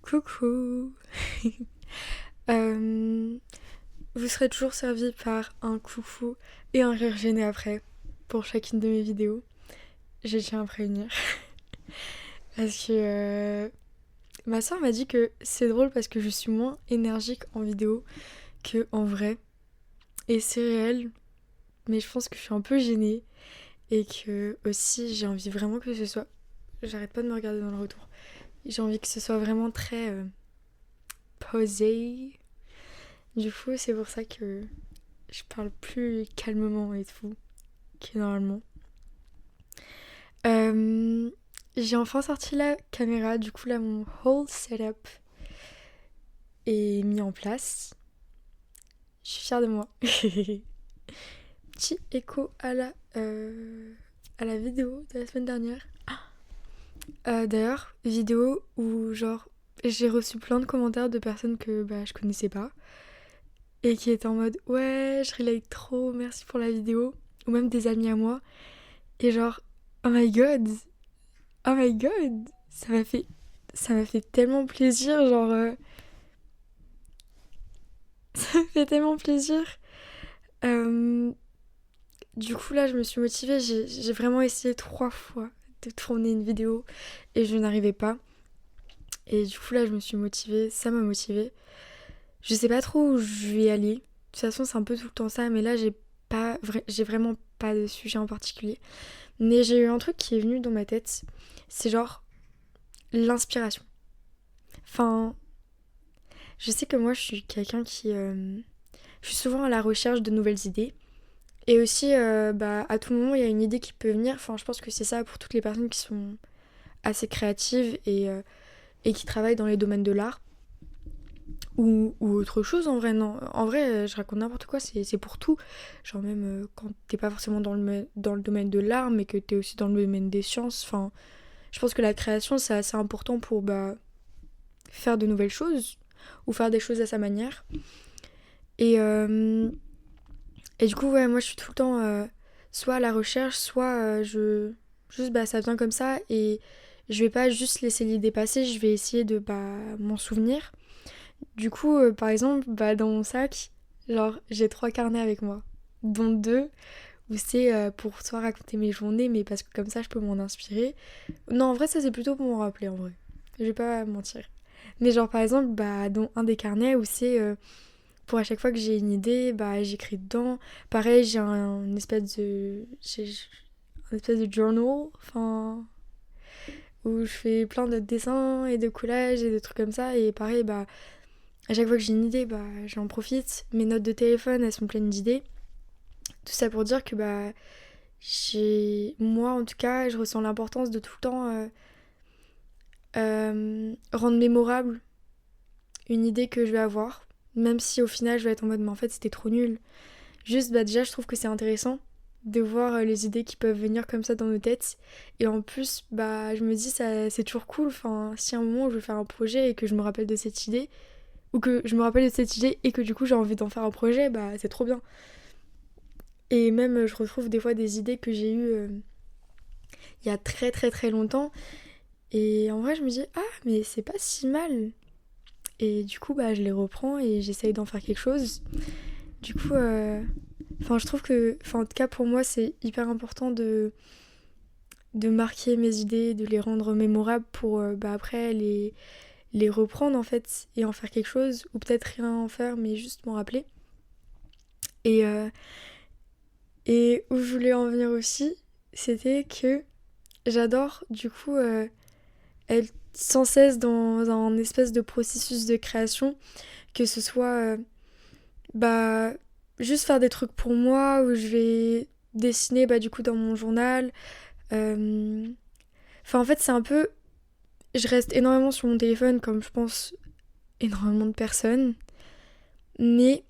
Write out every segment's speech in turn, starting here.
Coucou. Euh, Vous serez toujours servi par un coucou et un rire gêné après pour chacune de mes vidéos. Je tiens à prévenir. Parce que ma soeur m'a dit que c'est drôle parce que je suis moins énergique en vidéo que en vrai. Et c'est réel, mais je pense que je suis un peu gênée et que aussi j'ai envie vraiment que ce soit. J'arrête pas de me regarder dans le retour. J'ai envie que ce soit vraiment très posé. Du coup, c'est pour ça que je parle plus calmement et tout que normalement. Euh, j'ai enfin sorti la caméra, du coup là mon whole setup est mis en place. Je suis fière de moi. Petit écho à la vidéo de la semaine dernière. D'ailleurs, vidéo où genre j'ai reçu plein de commentaires de personnes que je connaissais pas et qui étaient en mode ouais je relate trop, merci pour la vidéo, ou même des amis à moi et genre oh my god, oh my god, ça m'a fait tellement plaisir, genre ça me fait tellement plaisir. Euh, du coup là je me suis motivée, j'ai vraiment essayé 3 fois de tourner une vidéo et je n'arrivais pas. Et du coup là je me suis motivée, ça m'a motivée. Je sais pas trop où je vais aller. De toute façon c'est un peu tout le temps ça, mais là j'ai vraiment pas de sujet en particulier. Mais j'ai eu un truc qui est venu dans ma tête, c'est genre l'inspiration. Enfin, je sais que moi je suis quelqu'un qui je suis souvent à la recherche de nouvelles idées. Et aussi, à tout moment, il y a une idée qui peut venir. Enfin, je pense que c'est ça pour toutes les personnes qui sont assez créatives et qui travaillent dans les domaines de l'art. Ou autre chose, en vrai, non. En vrai, je raconte n'importe quoi, c'est pour tout. Genre même quand t'es pas forcément dans le domaine de l'art, mais que t'es aussi dans le domaine des sciences. Enfin, je pense que la création, c'est assez important pour faire de nouvelles choses ou faire des choses à sa manière. Et, euh, Et du coup, ouais, moi je suis tout le temps soit à la recherche, soit juste ça vient comme ça et je vais pas juste laisser l'idée passer, je vais essayer de m'en souvenir. Du coup, par exemple, dans mon sac, genre j'ai 3 carnets avec moi, dont 2 où c'est pour soit raconter mes journées, mais parce que comme ça je peux m'en inspirer. Non, en vrai, ça c'est plutôt pour m'en rappeler en vrai. Je vais pas mentir. Mais genre par exemple, dans un des carnets où c'est pour à chaque fois que j'ai une idée, j'écris dedans. Pareil, j'ai un espèce de journal, enfin, où je fais plein de dessins et de collages et de trucs comme ça. Et pareil, à chaque fois que j'ai une idée, j'en profite. Mes notes de téléphone, elles sont pleines d'idées. Tout ça pour dire que moi en tout cas, je ressens l'importance de tout le temps rendre mémorable une idée que je vais avoir. Même si au final je vais être en mode mais en fait c'était trop nul. Juste, déjà, je trouve que c'est intéressant de voir les idées qui peuvent venir comme ça dans nos têtes. Et en plus, je me dis, ça, c'est toujours cool. Enfin, si à un moment où je veux faire un projet et que je me rappelle de cette idée, ou que je me rappelle de cette idée et que du coup j'ai envie d'en faire un projet, c'est trop bien. Et même, je retrouve des fois des idées que j'ai eues il y a très très très longtemps. Et en vrai, je me dis, ah, mais c'est pas si mal. Et du coup, je les reprends et j'essaye d'en faire quelque chose. Du coup, je trouve que, en tout cas pour moi, c'est hyper important de marquer mes idées, de les rendre mémorables pour après les reprendre en fait et en faire quelque chose, ou peut-être rien en faire mais juste m'en rappeler. Et, euh, et où je voulais en venir aussi, c'était que j'adore du coup être sans cesse dans un espèce de processus de création, que ce soit bah juste faire des trucs pour moi, où je vais dessiner du coup dans mon journal. Euh, en fait c'est un peu, je reste énormément sur mon téléphone comme je pense énormément de personnes, mais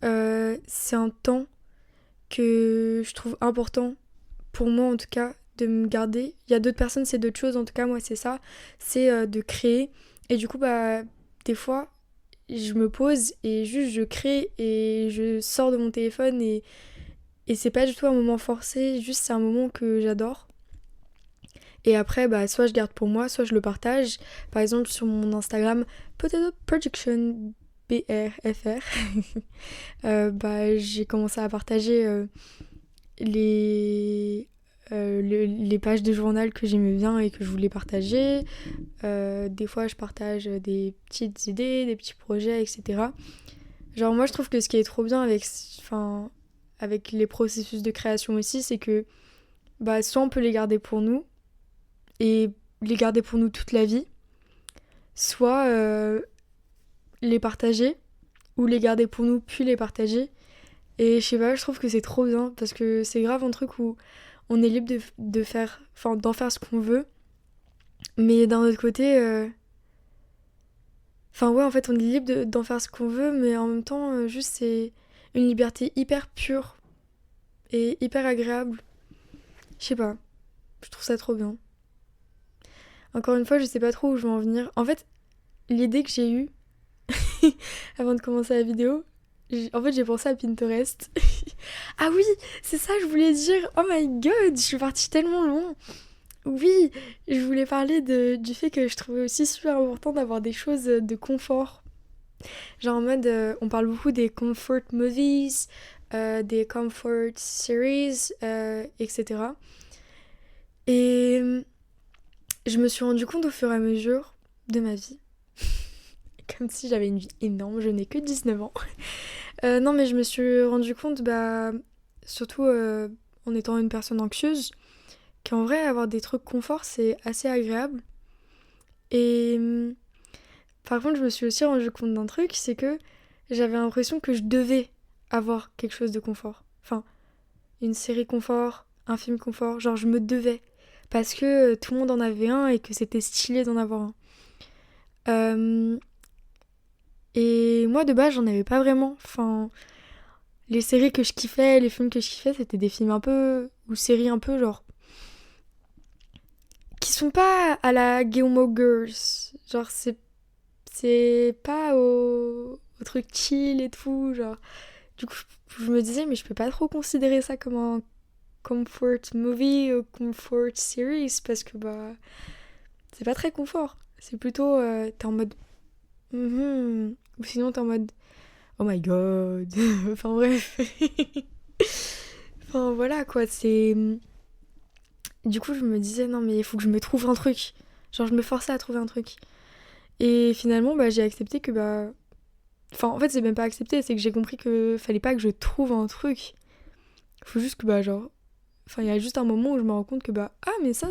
c'est un temps que je trouve important, pour moi en tout cas, de me garder. Il y a d'autres personnes, c'est d'autres choses, en tout cas moi c'est ça, c'est de créer. Et du coup, des fois, je me pose et juste je crée et je sors de mon téléphone et c'est pas du tout un moment forcé, juste c'est un moment que j'adore. Et après, bah, soit je garde pour moi, soit je le partage. Par exemple, sur mon Instagram, Potato Production BRFR, bah, j'ai commencé à partager les, les pages de journal que j'aimais bien et que je voulais partager. Des fois, je partage des petites idées, des petits projets, etc. Genre, moi, je trouve que ce qui est trop bien avec les processus de création aussi, c'est que bah, soit on peut les garder pour nous et les garder pour nous toute la vie, soit les partager ou les garder pour nous puis les partager. Et je sais pas, je trouve que c'est trop bien parce que c'est grave un truc où on est libre de faire, enfin, d'en faire ce qu'on veut. Mais d'un autre côté, enfin ouais, en fait, on est libre d'en faire ce qu'on veut, mais en même temps, juste c'est une liberté hyper pure et hyper agréable. Je sais pas, je trouve ça trop bien. Encore une fois, je sais pas trop où je vais en venir. En fait, l'idée que j'ai eue avant de commencer la vidéo, en fait, j'ai pensé à Pinterest. Ah oui, c'est ça, je voulais dire. Oh my god, je suis partie tellement loin. Oui, je voulais parler du fait que je trouvais aussi super important d'avoir des choses de confort. Genre en mode, on parle beaucoup des comfort movies, des comfort series, etc. Et je me suis rendu compte au fur et à mesure de ma vie, comme si j'avais une vie énorme, je n'ai que 19 ans. Non mais je me suis rendu compte, bah, surtout en étant une personne anxieuse, qu'en vrai avoir des trucs confort c'est assez agréable. Et par contre je me suis aussi rendu compte d'un truc, c'est que j'avais l'impression que je devais avoir quelque chose de confort. Enfin, une série confort, un film confort, genre je me devais. Parce que tout le monde en avait un et que c'était stylé d'en avoir un. Et moi de base j'en avais pas vraiment. Enfin, les séries que je kiffais, les films que je kiffais, c'était des films un peu, ou séries un peu genre, qui sont pas à la Gilmore Girls. Genre c'est pas au truc chill et tout, genre. Du coup, je me disais, mais je peux pas trop considérer ça comme un comfort movie ou comfort series parce que bah, c'est pas très confort. C'est plutôt, t'es en mode, ou sinon t'es en mode, oh my god. Enfin bref. Enfin voilà quoi, c'est. Du coup, je me disais, non mais il faut que je me trouve un truc. Genre, je me forçais à trouver un truc. Et finalement, bah, j'ai accepté que bah. Enfin, en fait, c'est même pas accepté, c'est que j'ai compris que fallait pas que je trouve un truc. Faut juste que bah, genre. Enfin, il y a juste un moment où je me rends compte que bah. Ah, mais ça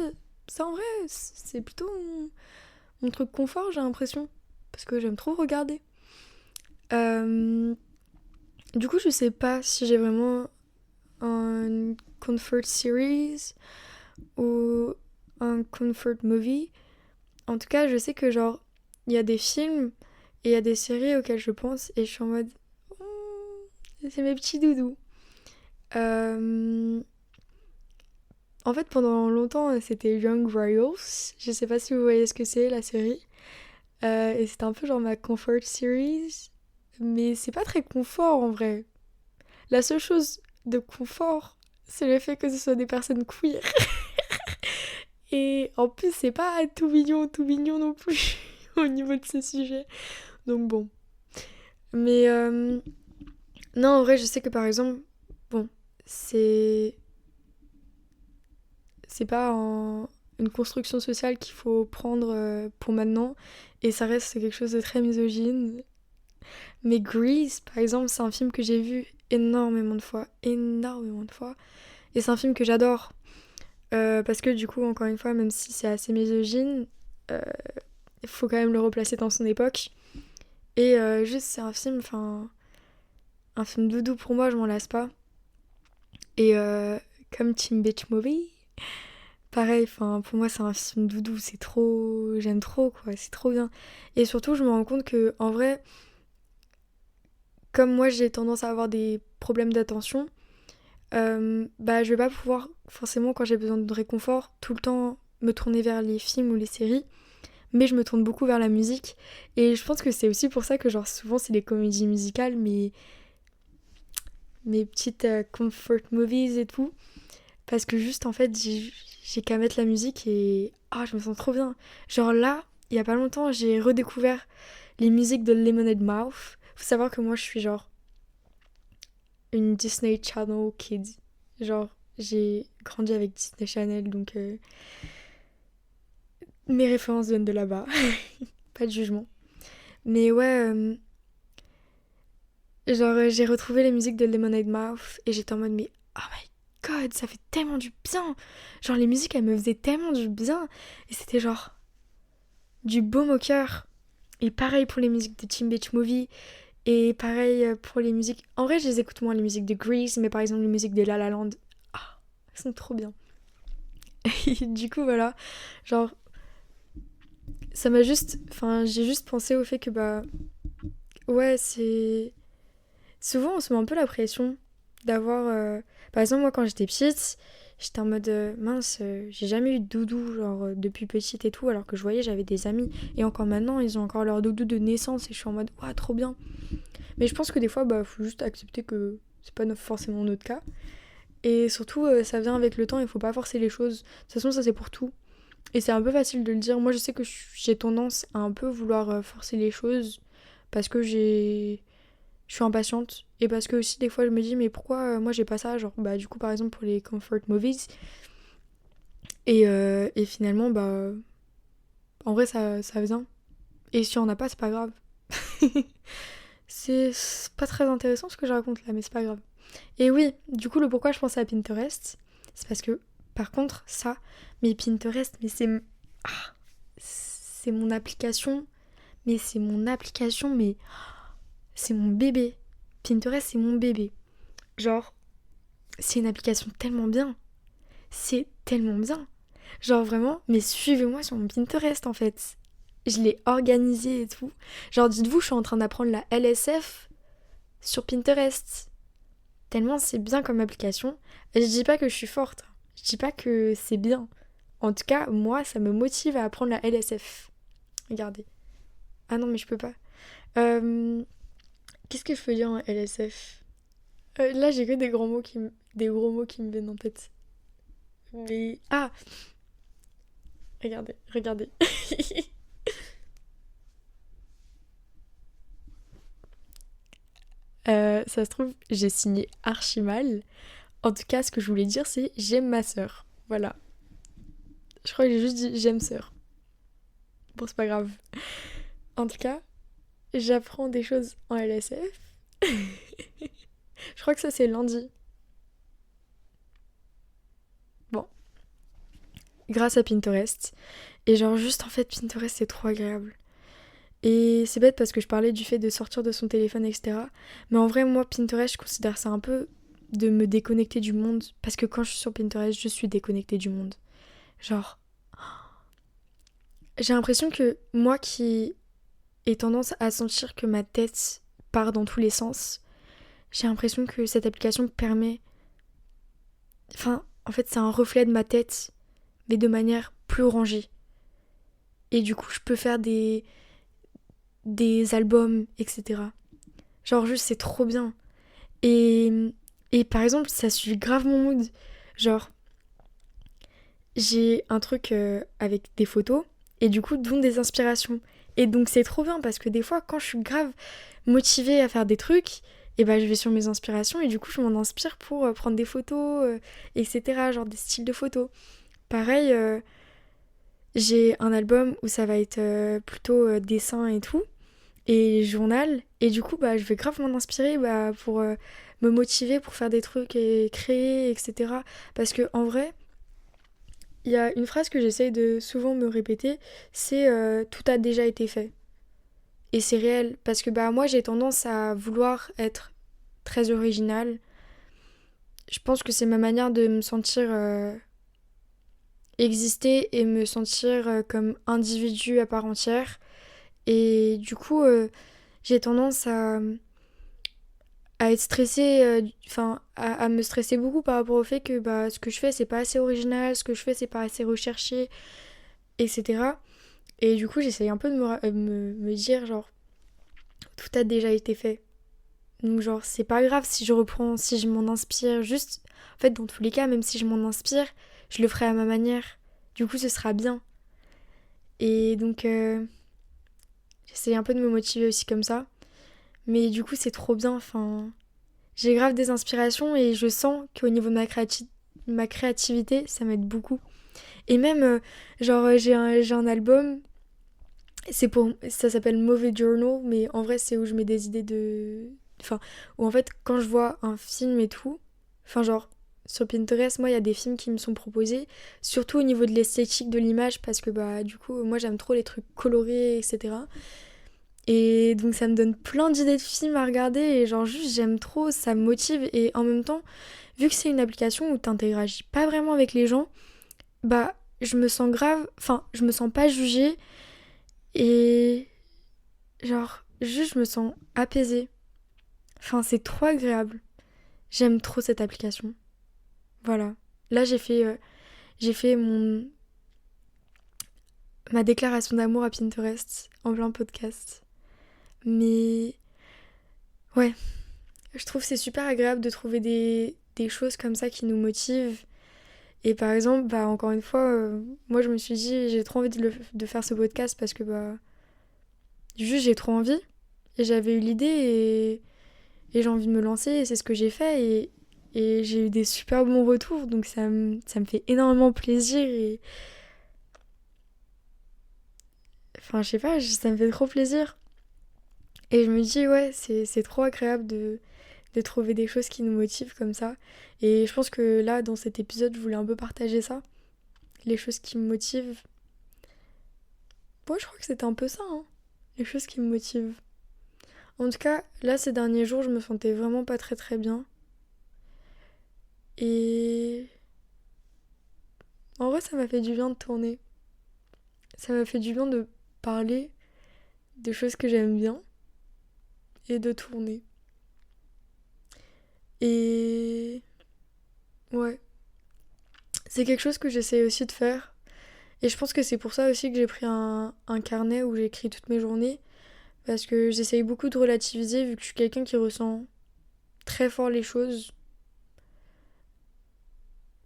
en vrai, c'est plutôt mon truc confort, j'ai l'impression. Parce que j'aime trop regarder. Du coup, je sais pas si j'ai vraiment un comfort series ou un comfort movie. En tout cas, je sais que genre, il y a des films et il y a des séries auxquelles je pense et je suis en mode, c'est mes petits doudous. En fait, pendant longtemps, c'était Young Royals. Je sais pas si vous voyez ce que c'est, la série. Et c'était un peu genre ma comfort series. Mais c'est pas très confort en vrai. La seule chose de confort, c'est le fait que ce soit des personnes queer. Et en plus, c'est pas tout mignon non plus au niveau de ce sujet. Donc bon. Mais non, en vrai, je sais que par exemple, bon, c'est pas une construction sociale qu'il faut prendre pour maintenant. Et ça reste quelque chose de très misogyne. Mais Grease, par exemple, c'est un film que j'ai vu énormément de fois. Énormément de fois. Et c'est un film que j'adore. Parce que du coup, encore une fois, même si c'est assez misogyne, il faut quand même le replacer dans son époque. Et juste, c'est un film, enfin, un film doudou pour moi, je m'en lasse pas. Et comme Teen Beach Movie, pareil, enfin, pour moi, c'est un film doudou, c'est trop, j'aime trop, quoi, c'est trop bien. Et surtout, je me rends compte que, en vrai, comme moi, j'ai tendance à avoir des problèmes d'attention, bah, je vais pas pouvoir, forcément, quand j'ai besoin de réconfort, tout le temps me tourner vers les films ou les séries. Mais je me tourne beaucoup vers la musique. Et je pense que c'est aussi pour ça que, genre, souvent, c'est les comédies musicales, mais mes petites comfort movies et tout. parce que juste en fait j'ai qu'à mettre la musique et je me sens trop bien. Genre là, il y a pas longtemps, j'ai redécouvert les musiques de Lemonade Mouth. Faut savoir que moi je suis genre une Disney Channel kid. Genre j'ai grandi avec Disney Channel, donc mes références viennent de là-bas. Pas de jugement. Mais ouais, genre j'ai retrouvé les musiques de Lemonade Mouth et j'étais en mode mais oh my god, ça fait tellement du bien. Genre les musiques elles me faisaient tellement du bien et c'était genre du baume au cœur. Et pareil pour les musiques de Teen Beach Movie et pareil pour les musiques. En vrai, je les écoute moins les musiques de Grease, mais par exemple les musiques de La La Land, elles sont trop bien. Et du coup voilà, genre ça m'a juste, enfin j'ai juste pensé au fait que ouais c'est souvent on se met un peu la pression d'avoir par exemple moi quand j'étais petite j'étais en mode mince j'ai jamais eu de doudou genre depuis petite et tout alors que je voyais j'avais des amis et encore maintenant ils ont encore leur doudou de naissance et je suis en mode ouah trop bien, mais je pense que des fois faut juste accepter que c'est pas forcément notre cas et surtout ça vient avec le temps, il faut pas forcer les choses, de toute façon ça c'est pour tout et c'est un peu facile de le dire. Moi je sais que j'ai tendance à un peu vouloir forcer les choses parce que je suis impatiente et parce que aussi des fois je me dis mais pourquoi moi j'ai pas ça, genre du coup par exemple pour les comfort movies et finalement en vrai ça vient et si on n'a pas c'est pas grave. c'est pas très intéressant ce que je raconte là mais c'est pas grave. Et oui du coup le pourquoi je pensais à Pinterest c'est parce que par contre ça mais Pinterest mais c'est mon application mais c'est mon bébé. Pinterest c'est mon bébé. Genre, c'est une application tellement bien. C'est tellement bien. Genre vraiment, mais suivez-moi sur mon Pinterest en fait. Je l'ai organisé et tout. Genre dites-vous, je suis en train d'apprendre la LSF sur Pinterest. Tellement c'est bien comme application. Et je dis pas que je suis forte. Je dis pas que c'est bien. En tout cas, moi, ça me motive à apprendre la LSF. Regardez. Ah non, mais je peux pas. Qu'est-ce que je peux dire en LSF? Là, j'ai que des gros mots qui me viennent en tête. Mais... Ah! Regardez. Ça se trouve, j'ai signé archi mal. En tout cas, ce que je voulais dire, c'est j'aime ma sœur. Voilà. Je crois que j'ai juste dit j'aime sœur. Bon, c'est pas grave. En tout cas, j'apprends des choses en LSF. Je crois que ça, c'est lundi. Bon, grâce à Pinterest. Et genre, juste en fait, Pinterest, c'est trop agréable. Et c'est bête parce que je parlais du fait de sortir de son téléphone, etc. Mais en vrai, moi, Pinterest, je considère ça un peu de me déconnecter du monde. Parce que quand je suis sur Pinterest, je suis déconnectée du monde. Genre, j'ai l'impression que moi qui ai tendance à sentir que ma tête part dans tous les sens, j'ai l'impression que cette application permet... Enfin, en fait, c'est un reflet de ma tête, mais de manière plus rangée. Et du coup, je peux faire des albums, etc. Genre, juste, c'est trop bien. Et, et par exemple, ça suit grave mon mood. Genre, j'ai un truc avec des photos, et du coup, dont des inspirations. Et donc, c'est trop bien, parce que des fois, quand je suis grave motivée à faire des trucs, et je vais sur mes inspirations, et du coup, je m'en inspire pour prendre des photos, etc. Genre, des styles de photos. Pareil, j'ai un album où ça va être plutôt dessin et tout, et journal, et du coup je vais grave m'en inspirer pour me motiver pour faire des trucs et créer, etc. Parce que en vrai il y a une phrase que j'essaye de souvent me répéter, c'est tout a déjà été fait, et c'est réel parce que moi j'ai tendance à vouloir être très originale. Je pense que c'est ma manière de me sentir exister et me sentir comme individu à part entière, et du coup j'ai tendance à être stressée, enfin à me stresser beaucoup par rapport au fait que ce que je fais c'est pas assez original, ce que je fais c'est pas assez recherché, etc. Et du coup j'essaye un peu de me dire genre tout a déjà été fait. Donc genre c'est pas grave si je reprends, si je m'en inspire, juste en fait dans tous les cas même si je m'en inspire, je le ferai à ma manière. Du coup ce sera bien. Et donc j'essaie un peu de me motiver aussi comme ça. Mais du coup c'est trop bien, enfin j'ai grave des inspirations et je sens qu'au niveau de ma créativité ça m'aide beaucoup. Et même j'ai un album, ça s'appelle Mauvais Journal, mais en vrai c'est où je mets des idées de... Enfin, où en fait quand je vois un film et tout, enfin genre sur Pinterest, moi il y a des films qui me sont proposés, surtout au niveau de l'esthétique de l'image, parce que bah du coup moi j'aime trop les trucs colorés, etc. Et donc ça me donne plein d'idées de films à regarder et genre juste j'aime trop, ça me motive et en même temps, vu que c'est une application où t'interagis pas vraiment avec les gens, bah je me sens grave, enfin je me sens pas jugée et genre juste je me sens apaisée. Enfin c'est trop agréable. J'aime trop cette application. Voilà. Là j'ai fait ma déclaration d'amour à Pinterest en plein podcast. Mais ouais, je trouve que c'est super agréable de trouver des choses comme ça qui nous motivent. Et par exemple, bah encore une fois, moi je me suis dit j'ai trop envie de faire ce podcast parce que bah juste j'ai trop envie. Et j'avais eu l'idée et j'ai envie de me lancer et c'est ce que j'ai fait et j'ai eu des super bons retours donc ça me fait énormément plaisir et enfin je sais pas, ça me fait trop plaisir. Et je me dis ouais, c'est trop agréable de trouver des choses qui nous motivent comme ça. Et je pense que là, dans cet épisode, je voulais un peu partager ça. Les choses qui me motivent. Moi, je crois que c'était un peu ça, hein. Les choses qui me motivent. En tout cas, là, ces derniers jours, je me sentais vraiment pas très très bien. Et en vrai, ça m'a fait du bien de tourner. Ça m'a fait du bien de parler de choses que j'aime bien et de tourner. Et ouais, c'est quelque chose que j'essaie aussi de faire. Et je pense que c'est pour ça aussi que j'ai pris un carnet où j'écris toutes mes journées. Parce que j'essaye beaucoup de relativiser vu que je suis quelqu'un qui ressent très fort les choses.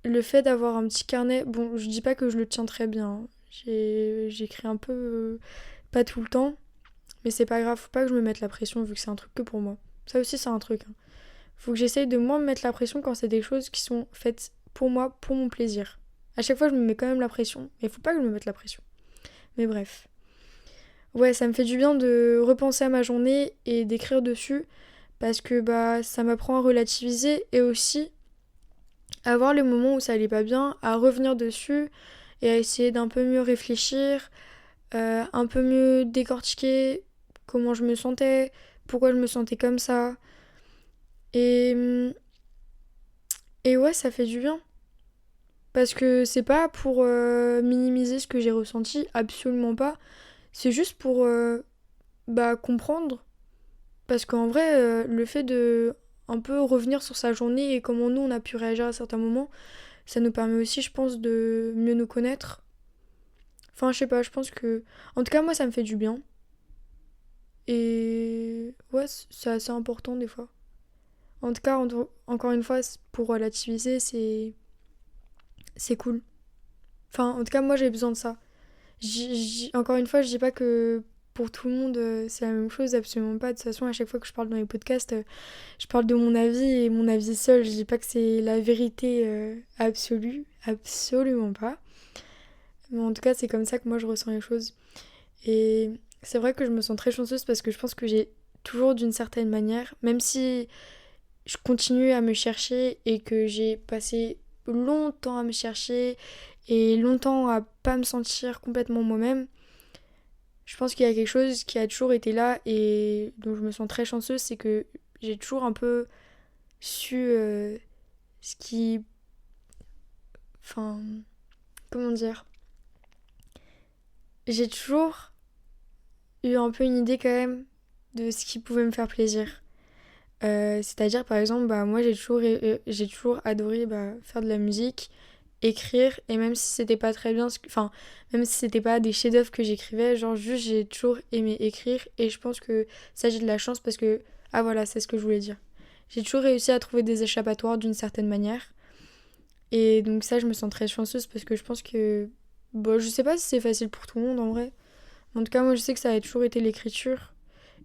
Le fait d'avoir un petit carnet, bon, je dis pas que je le tiens très bien, hein. J'écris un peu, pas tout le temps, mais c'est pas grave, faut pas que je me mette la pression vu que c'est un truc que pour moi. Ça aussi, c'est un truc, hein. Faut que j'essaye de moins me mettre la pression quand c'est des choses qui sont faites pour moi, pour mon plaisir. À chaque fois, je me mets quand même la pression, mais faut pas que je me mette la pression. Mais bref. Ouais, ça me fait du bien de repenser à ma journée et d'écrire dessus parce que bah ça m'apprend à relativiser et aussi à voir les moments où ça allait pas bien, à revenir dessus et à essayer d'un peu mieux réfléchir, un peu mieux décortiquer comment je me sentais, pourquoi je me sentais comme ça. Et, et ouais, ça fait du bien. Parce que c'est pas pour minimiser ce que j'ai ressenti, absolument pas. C'est juste pour bah, comprendre. Parce qu'en vrai, le fait de un peu revenir sur sa journée et comment nous on a pu réagir à certains moments, ça nous permet aussi, je pense, de mieux nous connaître. Enfin, je sais pas, je pense que... En tout cas, moi, ça me fait du bien. Et ouais, c'est assez important des fois. En tout cas, encore une fois, pour relativiser, c'est cool. Enfin, en tout cas, moi, j'ai besoin de ça. Encore une fois, je dis pas que pour tout le monde, c'est la même chose, absolument pas. De toute façon, à chaque fois que je parle dans les podcasts, je parle de mon avis et mon avis seul. Je dis pas que c'est la vérité absolue, absolument pas. Mais en tout cas, c'est comme ça que moi je ressens les choses. Et c'est vrai que je me sens très chanceuse parce que je pense que j'ai toujours d'une certaine manière, même si je continue à me chercher et que j'ai passé longtemps à me chercher et longtemps à pas me sentir complètement moi-même, je pense qu'il y a quelque chose qui a toujours été là et dont je me sens très chanceuse, c'est que j'ai toujours un peu su ce qui... Enfin, comment dire? J'ai toujours eu un peu une idée quand même de ce qui pouvait me faire plaisir. C'est-à-dire par exemple, bah, moi j'ai toujours adoré bah, faire de la musique, écrire, et même si c'était pas très bien, enfin, même si c'était pas des chefs-d'œuvre que j'écrivais, genre juste j'ai toujours aimé écrire, et je pense que ça j'ai de la chance parce que Ah voilà, c'est ce que je voulais dire. J'ai toujours réussi à trouver des échappatoires d'une certaine manière. Et donc ça, je me sens très chanceuse parce que je pense que... Bon, je sais pas si c'est facile pour tout le monde en vrai. En tout cas, moi, je sais que ça a toujours été l'écriture.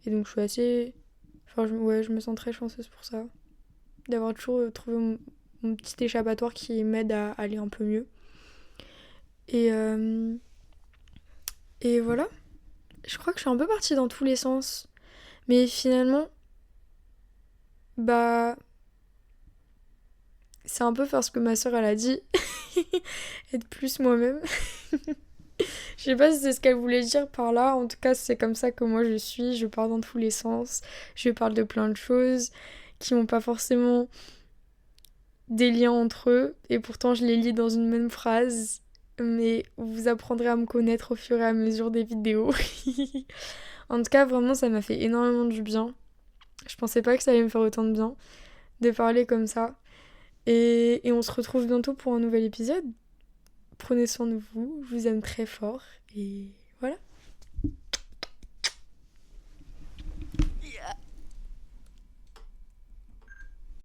Et donc, je suis assez... Enfin, ouais, je me sens très chanceuse pour ça. D'avoir toujours trouvé mon petit échappatoire qui m'aide à aller un peu mieux. Et, euh, et voilà. Je crois que je suis un peu partie dans tous les sens. Mais finalement, bah... C'est un peu faire ce que ma soeur, elle a dit. Être plus moi-même. Je sais pas si c'est ce qu'elle voulait dire par là. En tout cas, c'est comme ça que moi je suis. Je pars dans tous les sens. Je parle de plein de choses qui n'ont pas forcément des liens entre eux. Et pourtant, je les lis dans une même phrase. Mais vous apprendrez à me connaître au fur et à mesure des vidéos. En tout cas, vraiment, ça m'a fait énormément du bien. Je pensais pas que ça allait me faire autant de bien de parler comme ça. Et on se retrouve bientôt pour un nouvel épisode. Prenez soin de vous. Je vous aime très fort. Et